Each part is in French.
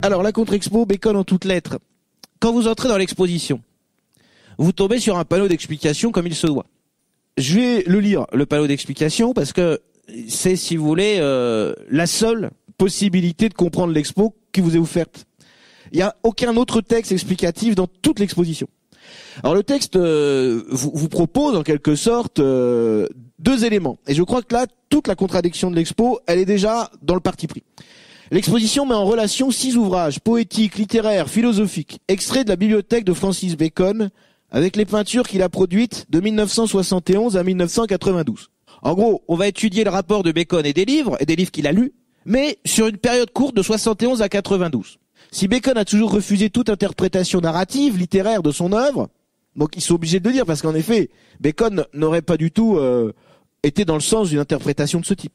Alors, la contre-expo, Bacon en toutes lettres. Quand vous entrez dans l'exposition, vous tombez sur un panneau d'explication comme il se doit. Je vais le lire, le panneau d'explication, parce que c'est, si vous voulez, la seule possibilité de comprendre l'expo qui vous est offerte. Il n'y a aucun autre texte explicatif dans toute l'exposition. Alors le texte vous propose en quelque sorte deux éléments. Et je crois que là, toute la contradiction de l'expo, elle est déjà dans le parti pris. L'exposition met en relation 6 ouvrages poétiques, littéraires, philosophiques, extraits de la bibliothèque de Francis Bacon, avec les peintures qu'il a produites de 1971 à 1992. En gros, on va étudier le rapport de Bacon et des livres qu'il a lus, mais sur une période courte de 71 à 92. Si Bacon a toujours refusé toute interprétation narrative, littéraire de son œuvre, donc ils sont obligés de le dire, parce qu'en effet, Bacon n'aurait pas du tout été dans le sens d'une interprétation de ce type.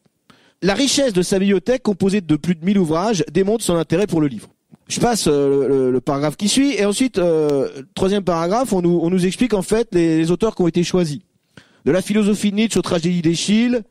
La richesse de sa bibliothèque, composée de plus de 1000 ouvrages, démontre son intérêt pour le livre. Je passe le paragraphe qui suit, et ensuite, troisième paragraphe, on nous explique en fait les auteurs qui ont été choisis. De la philosophie de Nietzsche aux tragédies d'Eschyle,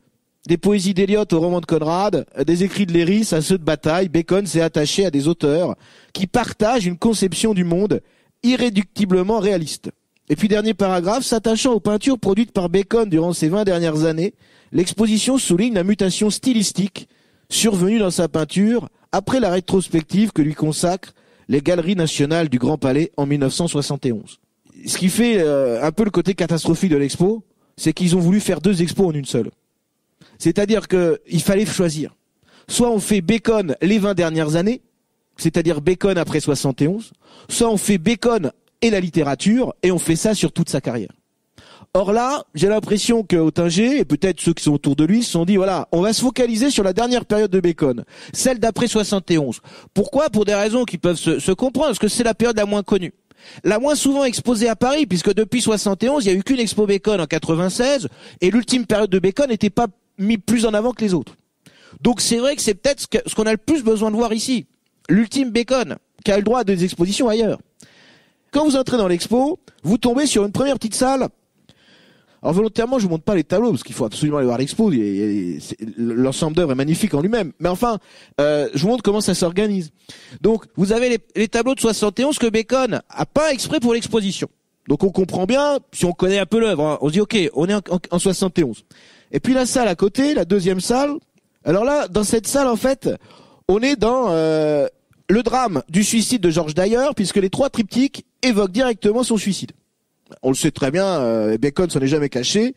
des poésies d'Eliott au roman de Conrad, des écrits de Léris à ceux de Bataille, Bacon s'est attaché à des auteurs qui partagent une conception du monde irréductiblement réaliste. Et puis dernier paragraphe, s'attachant aux peintures produites par Bacon durant ces 20 dernières années, l'exposition souligne la mutation stylistique survenue dans sa peinture après la rétrospective que lui consacrent les Galeries nationales du Grand Palais en 1971. Ce qui fait un peu le côté catastrophique de l'expo, c'est qu'ils ont voulu faire 2 expos en une seule. C'est-à-dire qu'il fallait choisir. Soit on fait Bacon les 20 dernières années, c'est-à-dire Bacon après 71, soit on fait Bacon et la littérature, et on fait ça sur toute sa carrière. Or là, j'ai l'impression que Ottinger, et peut-être ceux qui sont autour de lui, se sont dit, voilà, on va se focaliser sur la dernière période de Bacon, celle d'après 71. Pourquoi? Pour des raisons qui peuvent se comprendre, parce que c'est la période la moins connue. La moins souvent exposée à Paris, puisque depuis 71, il n'y a eu qu'une expo Bacon en 96, et l'ultime période de Bacon n'était pas mis plus en avant que les autres. Donc c'est vrai que c'est peut-être ce qu'on a le plus besoin de voir ici. L'ultime Bacon, qui a le droit à des expositions ailleurs. Quand vous entrez dans l'expo, vous tombez sur une première petite salle. Alors volontairement, je vous montre pas les tableaux, parce qu'il faut absolument aller voir l'expo. L'ensemble d'œuvres est magnifique en lui-même. Mais enfin, je vous montre comment ça s'organise. Donc, vous avez les tableaux de 71 que Bacon a peint exprès pour l'exposition. Donc on comprend bien, si on connaît un peu l'œuvre, hein, on se dit, ok, on est en 71. Et puis la salle à côté, la deuxième salle. Alors là, dans cette salle, en fait, on est dans le drame du suicide de George Dyer, puisque les 3 triptyques évoquent directement son suicide. On le sait très bien, Bacon s'en est jamais caché. De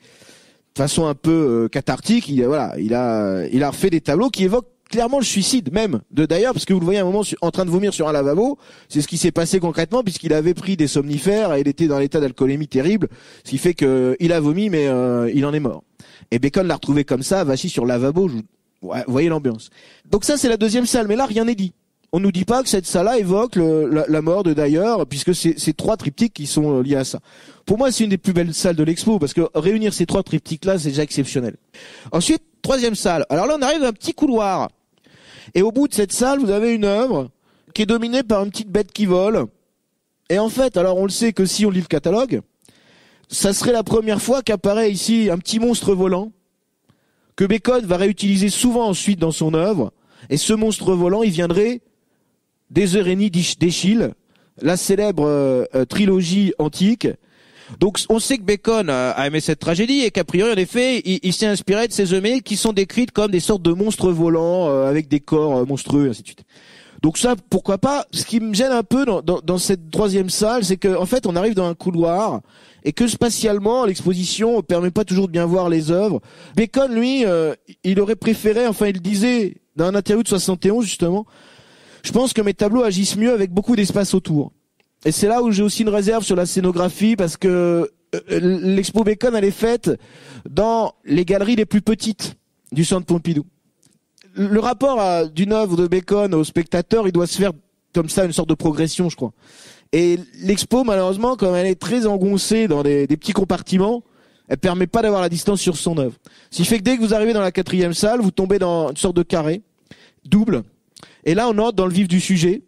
façon un peu cathartique, il a refait des tableaux qui évoquent clairement le suicide même de Dyer, parce que vous le voyez à un moment en train de vomir sur un lavabo. C'est ce qui s'est passé concrètement, puisqu'il avait pris des somnifères et il était dans l'état d'alcoolémie terrible, ce qui fait que il a vomi, mais il en est mort. Et Bacon l'a retrouvé comme ça, assis sur le lavabo. Vous voyez l'ambiance. Donc ça, c'est la deuxième salle, mais là, rien n'est dit. On nous dit pas que cette salle-là évoque la mort de Dyer, puisque c'est 3 triptyques qui sont liés à ça. Pour moi, c'est une des plus belles salles de l'expo, parce que réunir ces 3 triptyques-là, c'est déjà exceptionnel. Ensuite, troisième salle. Alors là, on arrive à un petit couloir. Et au bout de cette salle, vous avez une œuvre qui est dominée par une petite bête qui vole. Et en fait, alors on le sait que si on lit le catalogue, ça serait la première fois qu'apparaît ici un petit monstre volant, que Bacon va réutiliser souvent ensuite dans son œuvre. Et ce monstre volant, il viendrait des Eurénies d'Eschyle, la célèbre trilogie antique. Donc on sait que Bacon a aimé cette tragédie et qu'a priori en effet il s'est inspiré de ces Euménides qui sont décrites comme des sortes de monstres volants avec des corps monstrueux et ainsi de suite. Donc ça, pourquoi pas. Ce qui me gêne un peu dans cette troisième salle, c'est que en fait on arrive dans un couloir et que spatialement l'exposition permet pas toujours de bien voir les œuvres. Bacon lui, il aurait préféré, enfin il disait dans un interview de 71 justement, je pense que mes tableaux agissent mieux avec beaucoup d'espace autour. Et c'est là où j'ai aussi une réserve sur la scénographie, parce que l'expo Bacon, elle est faite dans les galeries les plus petites du centre Pompidou. Le rapport d'une œuvre de Bacon au spectateur, il doit se faire comme ça, une sorte de progression, je crois. Et l'expo, malheureusement, comme elle est très engoncée dans des petits compartiments, elle permet pas d'avoir la distance sur son œuvre. Ce qui fait que dès que vous arrivez dans la 4e salle, vous tombez dans une sorte de carré double. Et là, on entre dans le vif du sujet.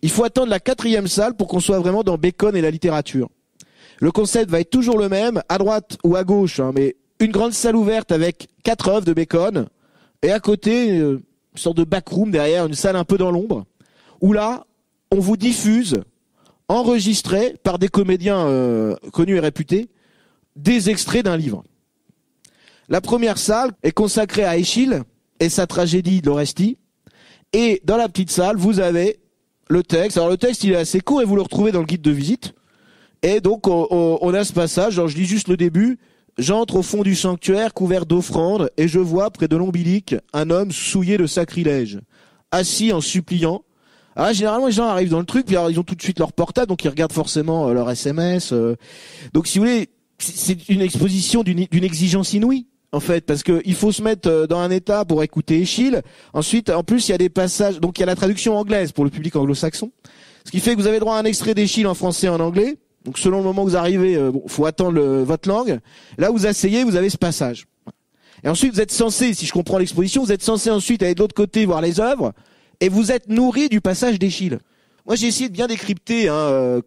Il faut attendre la 4e salle pour qu'on soit vraiment dans Bacon et la littérature. Le concept va être toujours le même, à droite ou à gauche, hein, mais une grande salle ouverte avec 4 œuvres de Bacon, et à côté, une sorte de backroom derrière, une salle un peu dans l'ombre, où là, on vous diffuse, enregistré par des comédiens connus et réputés, des extraits d'un livre. La première salle est consacrée à Échille et sa tragédie d'Orestie. Et dans la petite salle, vous avez le texte. Alors le texte, il est assez court et vous le retrouvez dans le guide de visite. Et donc, on a ce passage. Alors je lis juste le début. J'entre au fond du sanctuaire couvert d'offrandes et je vois près de l'ombilic un homme souillé de sacrilège, assis en suppliant. Alors généralement, les gens arrivent dans le truc, puis alors, ils ont tout de suite leur portable, donc ils regardent forcément leur SMS. Donc si vous voulez, c'est une exposition d'une exigence inouïe. En fait, parce que il faut se mettre dans un état pour écouter Échille. Ensuite, en plus, il y a des passages, donc il y a la traduction anglaise pour le public anglo-saxon. Ce qui fait que vous avez droit à un extrait d'Échille en français et en anglais. Donc selon le moment où vous arrivez, faut attendre votre langue. Là, vous asseyez, vous avez ce passage. Et ensuite, vous êtes censé, si je comprends l'exposition, vous êtes censé ensuite aller de l'autre côté voir les œuvres, et vous êtes nourri du passage d'Échille. Moi, j'ai essayé de bien décrypter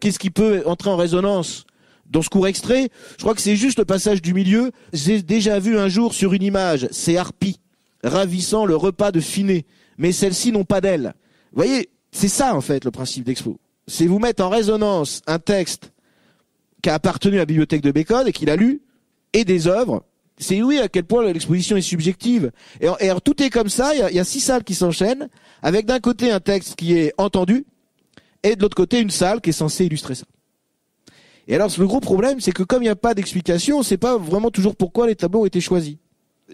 qu'est-ce qui peut entrer en résonance dans ce court extrait. Je crois que c'est juste le passage du milieu. J'ai déjà vu un jour sur une image ces harpies ravissant le repas de Phiné, mais celles-ci n'ont pas d'ailes. Vous voyez, c'est ça en fait le principe d'expo. C'est vous mettre en résonance un texte qui a appartenu à la bibliothèque de Bacon et qu'il a lu, et des œuvres. C'est oui à quel point l'exposition est subjective. Et alors, tout est comme ça, il y a 6 salles qui s'enchaînent, avec d'un côté un texte qui est entendu, et de l'autre côté une salle qui est censée illustrer ça. Et alors, le gros problème, c'est que comme il n'y a pas d'explication, on ne sait pas vraiment toujours pourquoi les tableaux ont été choisis.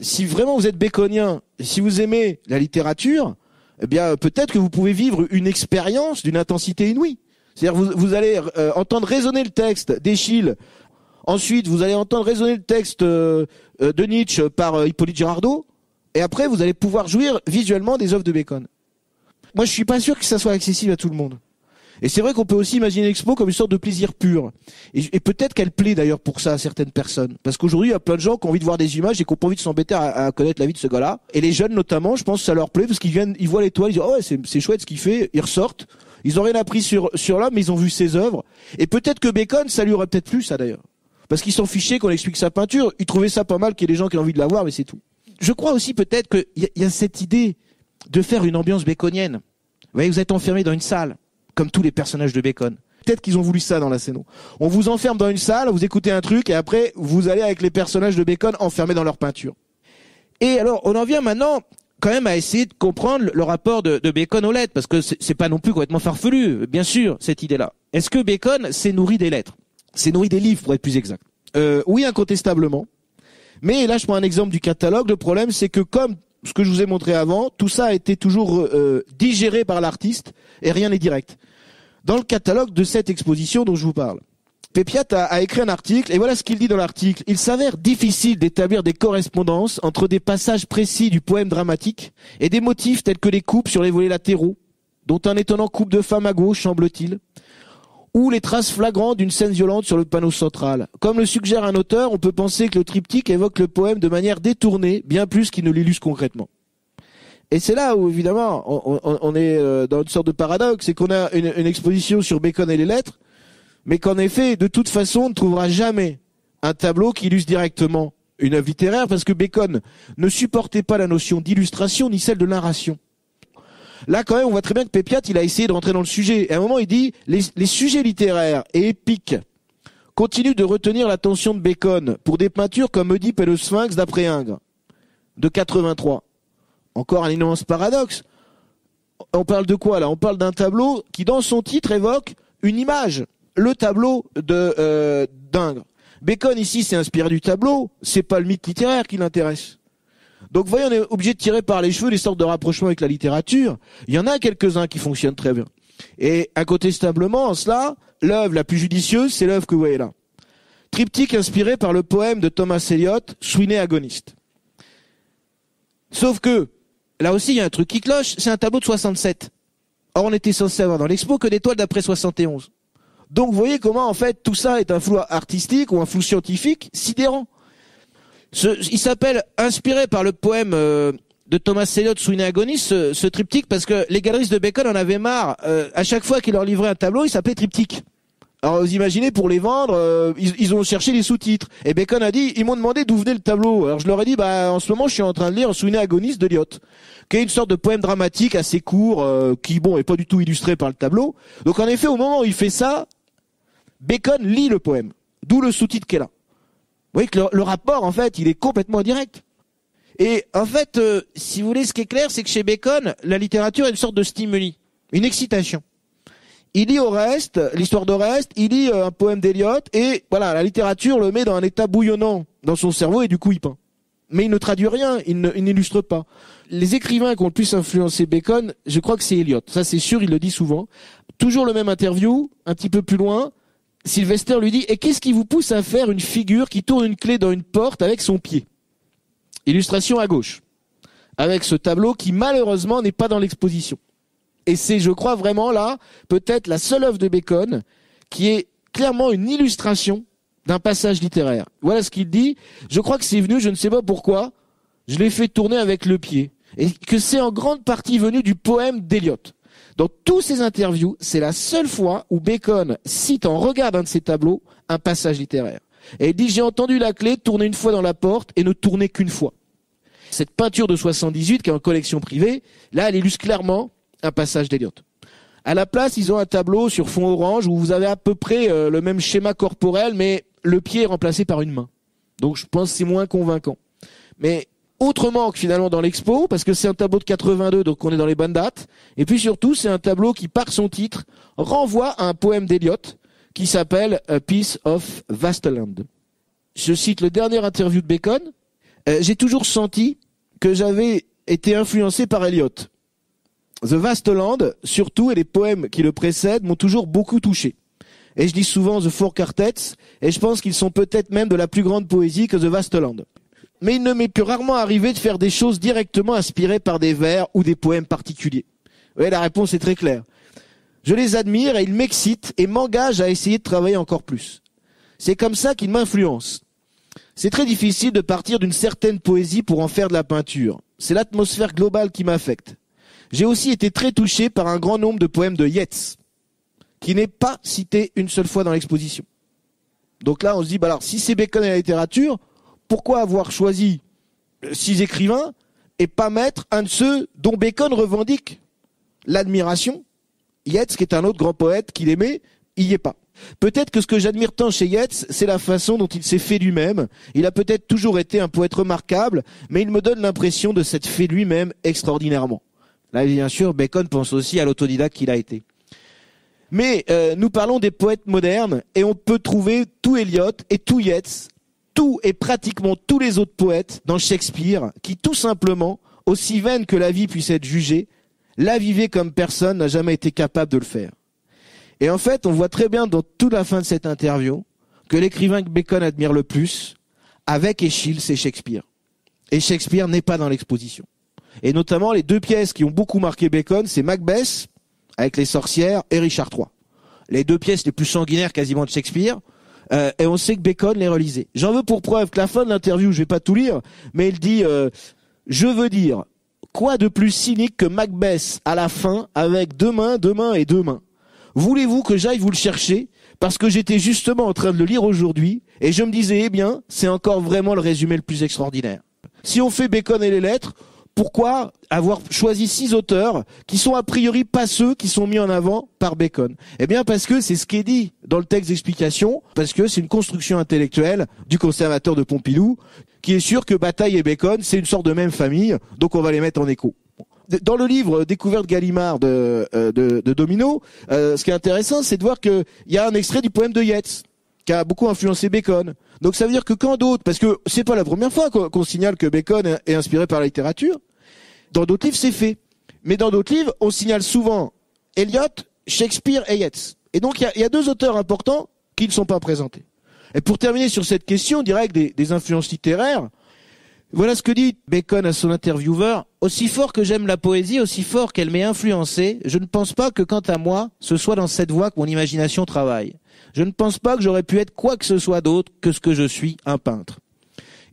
Si vraiment vous êtes béconien, si vous aimez la littérature, eh bien, peut-être que vous pouvez vivre une expérience d'une intensité inouïe. C'est-à-dire, vous allez entendre résonner le texte d'Échille. Ensuite, vous allez entendre résonner le texte de Nietzsche par Hippolyte Girardot. Et après, vous allez pouvoir jouir visuellement des œuvres de Bacon. Moi, je suis pas sûr que ça soit accessible à tout le monde. Et c'est vrai qu'on peut aussi imaginer l'expo comme une sorte de plaisir pur. Et peut-être qu'elle plaît d'ailleurs pour ça à certaines personnes. Parce qu'aujourd'hui, il y a plein de gens qui ont envie de voir des images et qui n'ont pas envie de s'embêter à connaître la vie de ce gars-là. Et les jeunes notamment, je pense que ça leur plaît parce ils voient l'étoile, ils disent oh ouais, c'est chouette ce qu'il fait, ils ressortent. Ils ont rien appris sur l'homme, mais ils ont vu ses œuvres. Et peut-être que Bacon, ça lui aurait peut-être plu ça d'ailleurs. Parce qu'ils s'en fichaient qu'on explique sa peinture. Ils trouvaient ça pas mal qu'il y ait des gens qui ont envie de la voir, mais c'est tout. Je crois aussi peut-être qu'il y a cette idée de faire une ambiance baconienne. Vous voyez, vous êtes enfermé dans une salle, comme tous les personnages de Bacon. Peut-être qu'ils ont voulu ça dans la scéno. On vous enferme dans une salle, vous écoutez un truc, et après, vous allez avec les personnages de Bacon enfermés dans leur peinture. Et alors, on en vient maintenant quand même à essayer de comprendre le rapport de Bacon aux lettres, parce que c'est pas non plus complètement farfelu, bien sûr, cette idée-là. Est-ce que Bacon s'est nourri des lettres? S'est nourri des livres, pour être plus exact. Oui, incontestablement. Mais là, je prends un exemple du catalogue. Le problème, c'est que comme ce que je vous ai montré avant, tout ça a été toujours digéré par l'artiste et rien n'est direct. Dans le catalogue de cette exposition dont je vous parle, Pépiat a écrit un article et voilà ce qu'il dit dans l'article. Il s'avère difficile d'établir des correspondances entre des passages précis du poème dramatique et des motifs tels que les coupes sur les volets latéraux, dont un étonnant couple de femme à gauche, semble-t-il, ou les traces flagrantes d'une scène violente sur le panneau central. Comme le suggère un auteur, on peut penser que le triptyque évoque le poème de manière détournée, bien plus qu'il ne l'illustre concrètement. Et c'est là où, évidemment, on est dans une sorte de paradoxe, c'est qu'on a une exposition sur Bacon et les lettres, mais qu'en effet, de toute façon, on ne trouvera jamais un tableau qui illustre directement une œuvre littéraire, parce que Bacon ne supportait pas la notion d'illustration ni celle de narration. Là, quand même, on voit très bien que Pépiat, il a essayé de rentrer dans le sujet. Et à un moment, il dit, les sujets littéraires et épiques continuent de retenir l'attention de Bacon pour des peintures comme Oedipe et le Sphinx d'après Ingres, de 83. Encore un immense paradoxe. On parle de quoi, là? On parle d'un tableau qui, dans son titre, évoque une image. Le tableau d'Ingres. Bacon, ici, s'est inspiré du tableau. C'est pas le mythe littéraire qui l'intéresse. Donc, vous voyez, on est obligé de tirer par les cheveux des sortes de rapprochements avec la littérature. Il y en a quelques-uns qui fonctionnent très bien. Et incontestablement, en cela, l'œuvre la plus judicieuse, c'est l'œuvre que vous voyez là. Triptyque inspiré par le poème de Thomas Eliot, Sweeney agoniste. Sauf que, là aussi, il y a un truc qui cloche, c'est un tableau de 67. Or, on était censé avoir dans l'expo que des toiles d'après 71. Donc, vous voyez comment, en fait, tout ça est un flou artistique ou un flou scientifique sidérant. Il s'appelle inspiré par le poème de Thomas Eliot, Sweeney agoniste, ce triptyque, parce que les galeristes de Bacon en avaient marre. À chaque fois qu'il leur livrait un tableau, il s'appelait triptyque. Alors vous imaginez, pour les vendre, ils ont cherché les sous-titres. Et Bacon a dit, ils m'ont demandé d'où venait le tableau. Alors je leur ai dit, en ce moment je suis en train de lire Souvenir agoniste d'Eliot, qui est une sorte de poème dramatique assez court, qui est pas du tout illustré par le tableau. Donc en effet, au moment où il fait ça, Bacon lit le poème, d'où le sous-titre qui est là. Vous voyez que le rapport, en fait, il est complètement indirect. Et en fait, si vous voulez, ce qui est clair, c'est que chez Bacon, la littérature est une sorte de stimuli, une excitation. Il lit Oreste, l'histoire d'Oreste, il lit un poème d'Eliot, et voilà, la littérature le met dans un état bouillonnant dans son cerveau, et du coup il peint. Mais il ne traduit rien, il n'illustre pas. Les écrivains qui ont le plus influencé Bacon, je crois que c'est Eliot. Ça c'est sûr, il le dit souvent. Toujours le même interview, un petit peu plus loin, Sylvester lui dit « Et qu'est-ce qui vous pousse à faire une figure qui tourne une clé dans une porte avec son pied ?» Illustration à gauche, avec ce tableau qui malheureusement n'est pas dans l'exposition. Et c'est, je crois vraiment là, peut-être la seule œuvre de Bacon qui est clairement une illustration d'un passage littéraire. Voilà ce qu'il dit. Je crois que c'est venu, je ne sais pas pourquoi, je l'ai fait tourner avec le pied. Et que c'est en grande partie venu du poème d'Eliot. Dans tous ses interviews, c'est la seule fois où Bacon cite en regard d'un de ses tableaux un passage littéraire. Et il dit, j'ai entendu la clé tourner une fois dans la porte et ne tourner qu'une fois. Cette peinture de 78, qui est en collection privée, là, elle illustre clairement un passage d'Eliot. À la place, ils ont un tableau sur fond orange où vous avez à peu près le même schéma corporel, mais le pied est remplacé par une main. Donc je pense que c'est moins convaincant. Mais autrement que finalement dans l'expo, parce que c'est un tableau de 82, donc on est dans les bonnes dates. Et puis surtout, c'est un tableau qui, par son titre, renvoie à un poème d'Eliot qui s'appelle A Piece of Vasteland. Je cite le dernier interview de Bacon. J'ai toujours senti que j'avais été influencé par Eliot. The Vasteland, surtout, et les poèmes qui le précèdent, m'ont toujours beaucoup touché. Et je dis souvent The Four Quartets, et je pense qu'ils sont peut-être même de la plus grande poésie que The Vasteland. Mais il ne m'est que rarement arrivé de faire des choses directement inspirées par des vers ou des poèmes particuliers. Vous voyez, la réponse est très claire. Je les admire et ils m'excitent et m'engagent à essayer de travailler encore plus. C'est comme ça qu'ils m'influencent. C'est très difficile de partir d'une certaine poésie pour en faire de la peinture. C'est l'atmosphère globale qui m'affecte. J'ai aussi été très touché par un grand nombre de poèmes de Yeats, qui n'est pas cité une seule fois dans l'exposition. Donc là, on se dit, alors, si c'est Bacon et la littérature, pourquoi avoir choisi 6 écrivains et pas mettre un de ceux dont Bacon revendique l'admiration? Yeats, qui est un autre grand poète qu'il aimait, il y est pas. Peut-être que ce que j'admire tant chez Yeats, c'est la façon dont il s'est fait lui-même. Il a peut-être toujours été un poète remarquable, mais il me donne l'impression de s'être fait lui-même extraordinairement. Là, bien sûr, Bacon pense aussi à l'autodidacte qu'il a été. Mais nous parlons des poètes modernes, et on peut trouver tout Eliot et tout Yeats, tout et pratiquement tous les autres poètes dans Shakespeare, qui tout simplement, aussi vaine que la vie puisse être jugée, la vivaient comme personne n'a jamais été capable de le faire. Et en fait, on voit très bien dans toute la fin de cette interview que l'écrivain que Bacon admire le plus, avec Eschyle, c'est Shakespeare. Et Shakespeare n'est pas dans l'exposition. Et notamment, les 2 pièces qui ont beaucoup marqué Bacon, c'est Macbeth, avec les sorcières, et Richard III. Les 2 pièces les plus sanguinaires quasiment de Shakespeare. Et on sait que Bacon les relisait. J'en veux pour preuve que la fin de l'interview, je vais pas tout lire, mais il dit je veux dire, quoi de plus cynique que Macbeth à la fin, avec 2 mains, 2 mains et 2 mains? Voulez-vous que j'aille vous le chercher? Parce que j'étais justement en train de le lire aujourd'hui, et je me disais, eh bien, c'est encore vraiment le résumé le plus extraordinaire. Si on fait Bacon et les lettres, pourquoi avoir choisi 6 auteurs qui sont a priori pas ceux qui sont mis en avant par Bacon? Eh bien parce que c'est ce qui est dit dans le texte d'explication, parce que c'est une construction intellectuelle du conservateur de Pompidou, qui est sûr que Bataille et Bacon, c'est une sorte de même famille, donc on va les mettre en écho. Dans le livre Découverte Gallimard de Domino, ce qui est intéressant, c'est de voir qu'il y a un extrait du poème de Yeats, qui a beaucoup influencé Bacon. Donc ça veut dire que quand d'autres, parce que c'est pas la première fois qu'on signale que Bacon est inspiré par la littérature, dans d'autres livres c'est fait. Mais dans d'autres livres, on signale souvent Eliot, Shakespeare et Yeats. Et donc il y a 2 auteurs importants qui ne sont pas présentés. Et pour terminer sur cette question, directe des influences littéraires, voilà ce que dit Bacon à son intervieweur. Aussi fort que j'aime la poésie, aussi fort qu'elle m'ait influencé, je ne pense pas que quant à moi, ce soit dans cette voie que mon imagination travaille. Je ne pense pas que j'aurais pu être quoi que ce soit d'autre que ce que je suis, un peintre.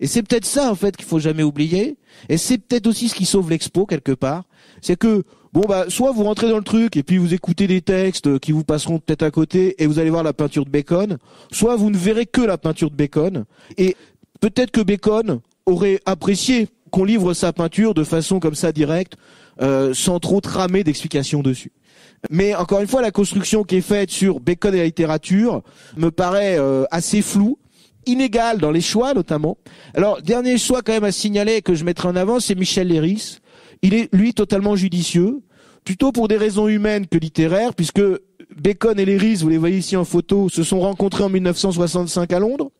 Et c'est peut-être ça, en fait, qu'il faut jamais oublier. Et c'est peut-être aussi ce qui sauve l'expo, quelque part. C'est que, Bon bah soit vous rentrez dans le truc et puis vous écoutez des textes qui vous passeront peut-être à côté et vous allez voir la peinture de Bacon, soit vous ne verrez que la peinture de Bacon et peut-être que Bacon aurait apprécié qu'on livre sa peinture de façon comme ça directe, sans trop tramer d'explications dessus. Mais encore une fois, la construction qui est faite sur Bacon et la littérature me paraît assez floue, inégale dans les choix notamment. Alors dernier choix quand même à signaler que je mettrai en avant, c'est Michel Leiris. Il est, lui, totalement judicieux, plutôt pour des raisons humaines que littéraires, puisque Bacon et Leiris, vous les voyez ici en photo, se sont rencontrés en 1965 à Londres,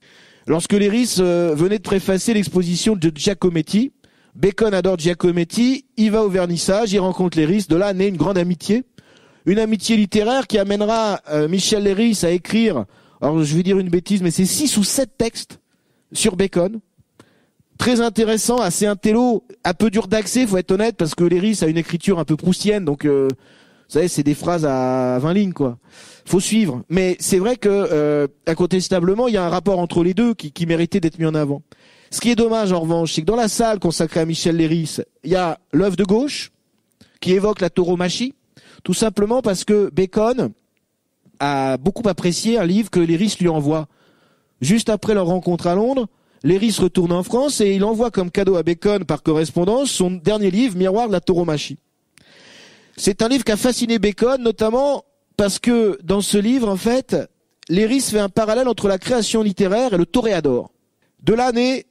lorsque Leiris venait de préfacer l'exposition de Giacometti. Bacon adore Giacometti, il va au vernissage, il rencontre Leiris, de là naît une grande amitié. Une amitié littéraire qui amènera Michel Leiris à écrire, alors je vais dire une bêtise, mais c'est 6 ou 7 textes sur Bacon. Très intéressant, assez intello, un peu dur d'accès, faut être honnête, parce que Leiris a une écriture un peu proustienne, donc vous savez, c'est des phrases à 20 lignes, quoi. Faut suivre. Mais c'est vrai que, incontestablement, il y a un rapport entre les deux qui méritait d'être mis en avant. Ce qui est dommage, en revanche, c'est que dans la salle consacrée à Michel Leiris, il y a l'œuvre de gauche, qui évoque la tauromachie, tout simplement parce que Bacon a beaucoup apprécié un livre que Leiris lui envoie. Juste après leur rencontre à Londres, Leiris retourne en France et il envoie comme cadeau à Bacon par correspondance son dernier livre, Miroir de la tauromachie. C'est un livre qui a fasciné Bacon, notamment parce que dans ce livre, en fait, Leiris fait un parallèle entre la création littéraire et le toréador. De là naît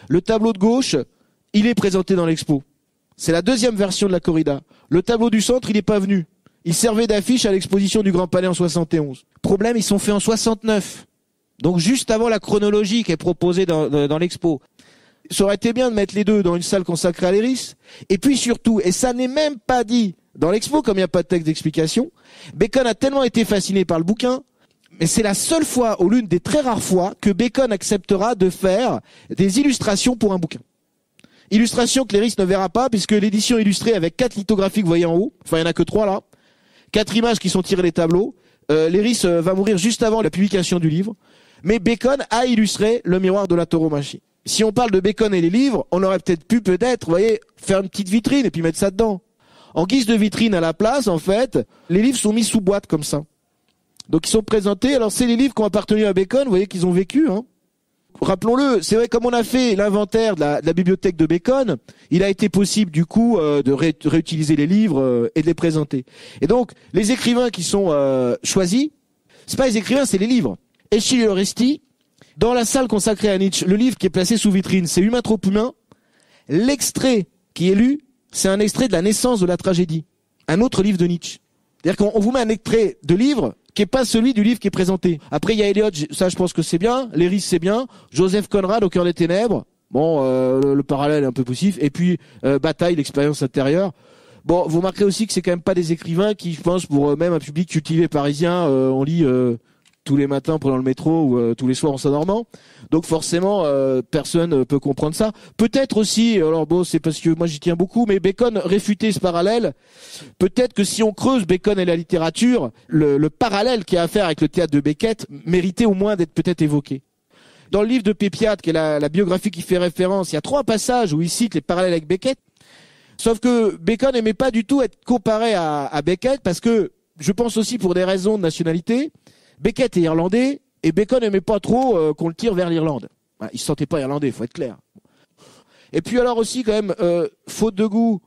le tableau de gauche, il est présenté dans l'expo. C'est la deuxième version de la corrida. Le tableau du centre, il n'est pas venu. Il servait d'affiche à l'exposition du Grand Palais en 71. Problème, ils sont faits en 69. Donc juste avant la chronologie qui est proposée dans l'expo. Ça aurait été bien de mettre les deux dans une salle consacrée à Leiris. Et puis surtout, et ça n'est même pas dit dans l'expo, comme il n'y a pas de texte d'explication, Bacon a tellement été fasciné par le bouquin, mais c'est la seule fois, ou l'une des très rares fois, que Bacon acceptera de faire des illustrations pour un bouquin. Illustration que Leiris ne verra pas, puisque l'édition illustrée avec 4 lithographies que vous voyez en haut, enfin il n'y en a que 3 là, 4 images qui sont tirées des tableaux, Leiris va mourir juste avant la publication du livre, mais Bacon a illustré le miroir de la tauromachie. Si on parle de Bacon et les livres, on aurait peut-être pu, vous voyez, faire une petite vitrine et puis mettre ça dedans. En guise de vitrine à la place, en fait, les livres sont mis sous boîte comme ça. Donc ils sont présentés, alors c'est les livres qui ont appartenu à Bacon, vous voyez qu'ils ont vécu, hein. Rappelons-le, c'est vrai, comme on a fait l'inventaire de la bibliothèque de Bacon, il a été possible du coup de réutiliser les livres et de les présenter. Et donc, les écrivains qui sont choisis, c'est pas les écrivains, c'est les livres. Eschyle Oresti, dans la salle consacrée à Nietzsche, le livre qui est placé sous vitrine, c'est Humain trop humain. L'extrait qui est lu, c'est un extrait de La naissance de la tragédie, un autre livre de Nietzsche. C'est-à-dire qu'on vous met un extrait de livre qui est pas celui du livre qui est présenté. Après, il y a Eliot, ça je pense que c'est bien, Leiris c'est bien, Joseph Conrad au cœur des ténèbres, bon, le parallèle est un peu poussif, et puis Bataille, l'expérience intérieure. Bon, vous remarquerez aussi que c'est quand même pas des écrivains qui, je pense, pour même un public cultivé parisien, on lit tous les matins pendant le métro ou tous les soirs en Saint-Normand. Donc forcément, personne peut comprendre ça. Peut-être aussi, alors bon, c'est parce que moi j'y tiens beaucoup, mais Bacon réfutait ce parallèle. Peut-être que si on creuse Bacon et la littérature, le parallèle qu'il y a à faire avec le théâtre de Beckett méritait au moins d'être peut-être évoqué. Dans le livre de Pépiat, qui est la biographie qui fait référence, il y a 3 passages où il cite les parallèles avec Beckett. Sauf que Bacon n'aimait pas du tout être comparé à Beckett, parce que, je pense aussi pour des raisons de nationalité, Beckett est irlandais, et Bacon n'aimait pas trop qu'on le tire vers l'Irlande. Il se sentait pas irlandais, faut être clair. Et puis alors aussi, quand même, faute de goût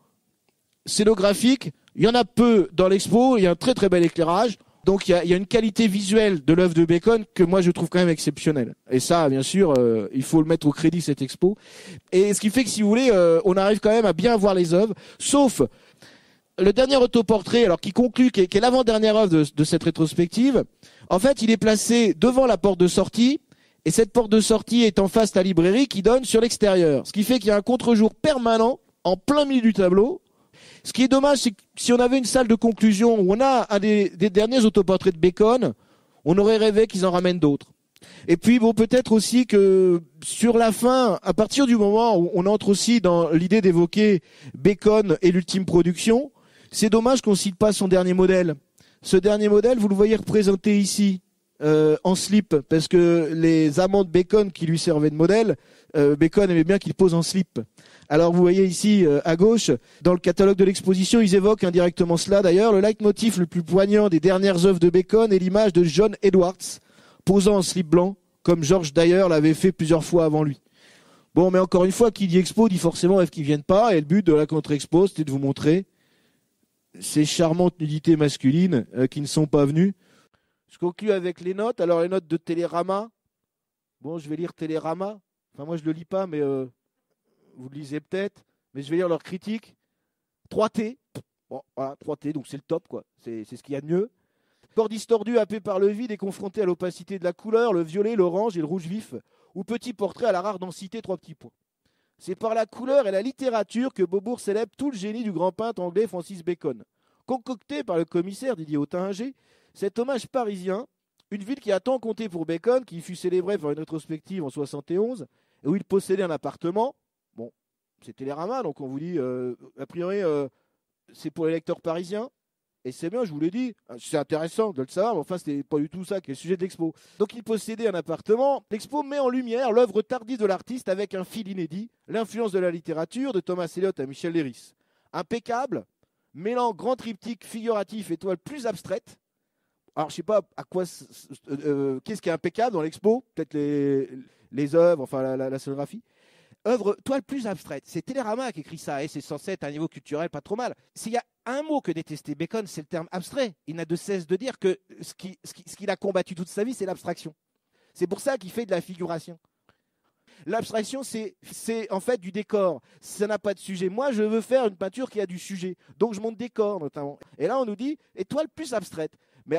scénographique, il y en a peu dans l'expo, il y a un très très bel éclairage, donc il y a une qualité visuelle de l'œuvre de Bacon que moi je trouve quand même exceptionnelle. Et ça, bien sûr, il faut le mettre au crédit, cette expo. Et ce qui fait que, si vous voulez, on arrive quand même à bien voir les œuvres, sauf le dernier autoportrait, alors qui conclut, qui est l'avant-dernière œuvre de cette rétrospective. En fait, il est placé devant la porte de sortie, et cette porte de sortie est en face de la librairie qui donne sur l'extérieur. Ce qui fait qu'il y a un contre-jour permanent en plein milieu du tableau. Ce qui est dommage, c'est que si on avait une salle de conclusion où on a un des derniers autoportraits de Bacon, on aurait rêvé qu'ils en ramènent d'autres. Et puis bon, peut-être aussi que sur la fin, à partir du moment où on entre aussi dans l'idée d'évoquer Bacon et l'ultime production, c'est dommage qu'on cite pas son dernier modèle. Ce dernier modèle, vous le voyez représenté ici. en slip, parce que les amants de Bacon qui lui servaient de modèle, Bacon aimait bien qu'il pose en slip. Alors vous voyez ici à gauche, dans le catalogue de l'exposition, ils évoquent indirectement cela d'ailleurs. Le leitmotiv le plus poignant des dernières œuvres de Bacon est l'image de John Edwards, posant en slip blanc, comme George Dyer l'avait fait plusieurs fois avant lui. Bon, mais encore une fois, qui dit expo dit forcément rêve qu'ils viennent pas, et le but de la contre-expo, c'était de vous montrer ces charmantes nudités masculines qui ne sont pas venues. Je conclue avec les notes. Alors les notes de Télérama. Bon, je vais lire Télérama. Enfin, moi je le lis pas, mais vous le lisez peut-être. Mais je vais lire leur critique. 3T. Bon, voilà, 3T, donc c'est le top, quoi. C'est ce qu'il y a de mieux. Corps distordu, happé par le vide et confronté à l'opacité de la couleur, le violet, l'orange et le rouge vif, ou petit portrait à la rare densité, 3 petits points. C'est par la couleur et la littérature que Beaubourg célèbre tout le génie du grand peintre anglais Francis Bacon. Concocté par le commissaire Didier Ottinger, cet hommage parisien, une ville qui a tant compté pour Bacon, qui fut célébrée par une rétrospective en 71, et où il possédait un appartement. Bon, c'est Télérama, donc on vous dit, a priori, c'est pour les lecteurs parisiens. Et c'est bien, je vous l'ai dit, c'est intéressant de le savoir, mais enfin, c'était pas du tout ça qui est le sujet de l'expo. Donc, il possédait un appartement. L'expo met en lumière l'œuvre tardive de l'artiste avec un fil inédit, l'influence de la littérature, de Thomas Eliot à Michel Léris. Impeccable, mêlant grand triptyque figuratif et toile plus abstraite. Alors, je sais pas à quoi, qu'est-ce qui est impeccable dans l'expo, peut-être les œuvres, enfin la scénographie. Œuvre, toile plus abstraite. C'est Télérama qui écrit ça, et c'est censé être à un niveau culturel pas trop mal. S'il y a un mot que détestait Bacon, c'est le terme abstrait. Il n'a de cesse de dire que ce qu'il a combattu toute sa vie, c'est l'abstraction. C'est pour ça qu'il fait de la figuration. L'abstraction, c'est en fait du décor. Ça n'a pas de sujet. Moi, je veux faire une peinture qui a du sujet. Donc, je monte décor, notamment. Et là, on nous dit étoile plus abstraite. Mais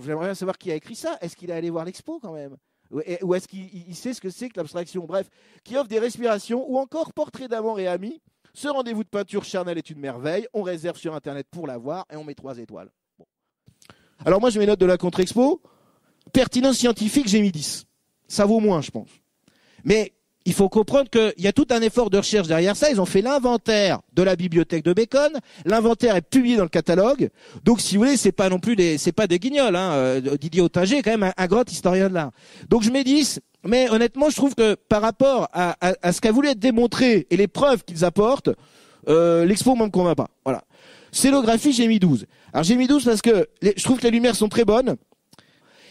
j'aimerais bien savoir qui a écrit ça. Est-ce qu'il est allé voir l'expo, quand même ? Ou est-ce qu'il sait ce que c'est que l'abstraction? Bref, qui offre des respirations ou encore portrait d'amant et amis. Ce rendez-vous de peinture charnelle est une merveille. On réserve sur Internet pour la voir et on met 3 étoiles. Bon. Alors moi, je mets note de la contre-expo. Pertinence scientifique, j'ai mis 10. Ça vaut moins, je pense. Mais il faut comprendre qu'il y a tout un effort de recherche derrière ça. Ils ont fait l'inventaire de la bibliothèque de Bacon. L'inventaire est publié dans le catalogue. Donc, si vous voulez, c'est pas non plus c'est pas des guignols, hein. Didier Ottinger est quand même un grand historien de l'art. Donc, je mets 10. Mais honnêtement, je trouve que par rapport à ce qu'a voulu être démontré et les preuves qu'ils apportent, l'expo ne me convainc pas. Voilà. Scénographie, j'ai mis 12. Alors, j'ai mis 12 parce que je trouve que les lumières sont très bonnes.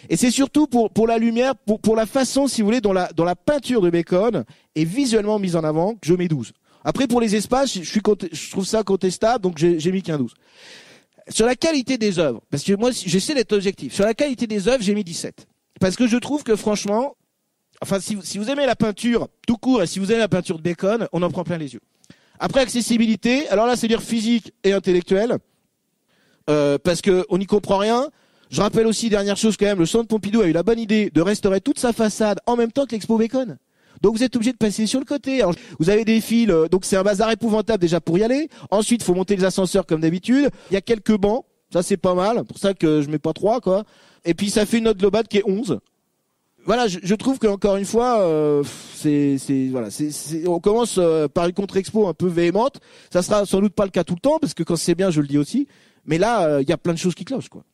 Et c'est surtout pour la lumière, pour la façon, si vous voulez, dont la peinture de Bacon est visuellement mise en avant, que je mets 12. Après, pour les espaces, je trouve ça contestable, donc j'ai mis qu'un 12. Sur la qualité des œuvres, parce que moi, j'essaie d'être objectif. Sur la qualité des œuvres, j'ai mis 17. Parce que je trouve que franchement, enfin, si vous aimez la peinture tout court, et si vous aimez la peinture de Bacon, on en prend plein les yeux. Après, accessibilité, alors là, c'est dire physique et intellectuel, parce que on n'y comprend rien. Je rappelle aussi, dernière chose quand même, le Centre Pompidou a eu la bonne idée de restaurer toute sa façade en même temps que l'Expo Bacon. Donc vous êtes obligé de passer sur le côté. Alors, vous avez des fils, donc c'est un bazar épouvantable déjà pour y aller. Ensuite, il faut monter les ascenseurs comme d'habitude. Il y a quelques bancs, ça c'est pas mal, pour ça que je mets pas 3 quoi. Et puis ça fait une note globale qui est 11. Voilà, je trouve qu'encore une fois, voilà, on commence par une contre-expo un peu véhémente. Ça sera sans doute pas le cas tout le temps, parce que quand c'est bien, je le dis aussi. Mais là, il y a plein de choses qui clochent, quoi.